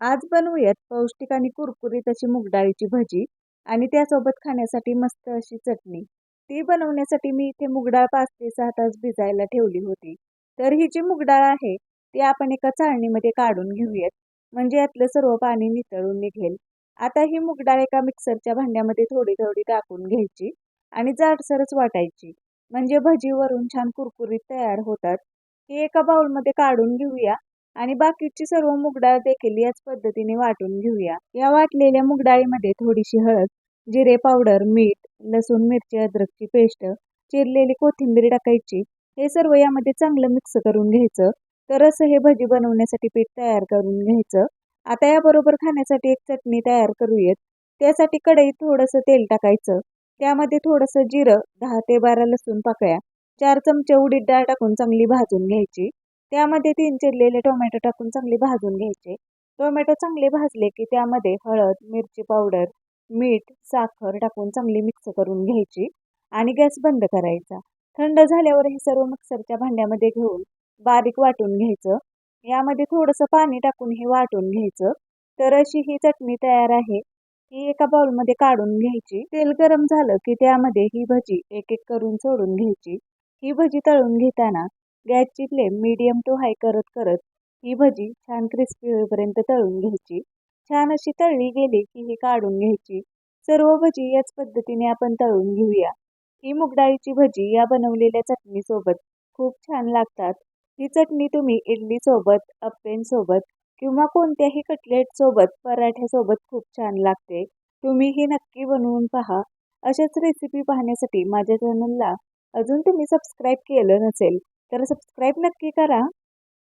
आज बनवूयात पौष्टिक आणि कुरकुरीत अशी मूग डाळीची भजी आणि त्यासोबत खाण्यासाठी मस्त अशी चटणी. ती बनवण्यासाठी मी इथे मूग डाळ 5 ते 6 तास भिजायला ठेवली होती. तर ही जी मूग डाळ आहे, ती आपण एका चाळणीमध्ये काढून घेऊयात. म्हणजे यातलं सर्व पाणी निथळून निघेल. आता ही मूग डाळ एका मिक्सरच्या भांड्यामध्ये थोडी-थोडी टाकून घ्यायची आणि जाडसरच वाटायची. म्हणजे भजीवरून छान कुरकुरीत तयार होतात. ही एका बाउलमध्ये काढून घेऊया आणि बाकीची सर्व मूग डाळ देखील याच पद्धतीने वाटून घेऊया. या वाटलेल्या मूग डाळीमध्ये थोडीशी हळद, जिरे पावडर, मीठ, लसूण, मिरची, अद्रकची पेस्ट, चिरलेली कोथिंबीर टाकायची. हे सर्व यामध्ये चांगलं मिक्स करून घ्यायचं. तर असं हे भजी बनवण्यासाठी पीठ तयार करून घ्यायचं. आता याबरोबर खाण्यासाठी एक चटणी तयार करूयात. त्यासाठी कढईत थोडंसं तेल टाकायचं. त्यामध्ये थोडंसं जिरं, 10 ते 12 लसूण पाकळ्या, 4 चमचे उडीद डाळ टाकून चांगली भाजून घ्यायची. त्यामध्ये 3 चिरलेले टोमॅटो टाकून चांगले भाजून घ्यायचे. टोमॅटो चांगले भाजले की त्यामध्ये हळद, मिरची पावडर, मीठ, साखर टाकून चांगली मिक्स करून घ्यायची आणि गॅस बंद करायचा. थंड झाल्यावर हे सर्व मिक्सरच्या भांड्यामध्ये घेऊन बारीक वाटून घ्यायचं. यामध्ये थोडंसं पाणी टाकून हे वाटून घ्यायचं. तर अशी ही चटणी तयार आहे. ही एका बाउलमध्ये काढून घ्यायची. तेल गरम झालं की त्यामध्ये ही भजी एक-एक करून सोडून घ्यायची. ही भजी तळून घेताना गॅसची फ्लेम मीडियम टू हाय करत करत ही भजी छान क्रिस्पी होईपर्यंत तळून घ्यायची. छान अशी तळली गेली की ही काढून घ्यायची. सर्व भजी याच पद्धतीने आपण तळून घेऊया. ही मूग डाळीची भजी या बनवलेल्या चटणीसोबत खूप छान लागतात. ही चटणी तुम्ही इडलीसोबत, अप्पेंसोबत किंवा कोणत्याही कटलेटसोबत, पराठ्यासोबत खूप छान लागते. तुम्ही ही नक्की बनवून पहा. अशाच रेसिपी पाहण्यासाठी माझ्या चॅनलला अजून तुम्ही सबस्क्राईब केलं नसेल तर सबस्क्राईब नक्की करा.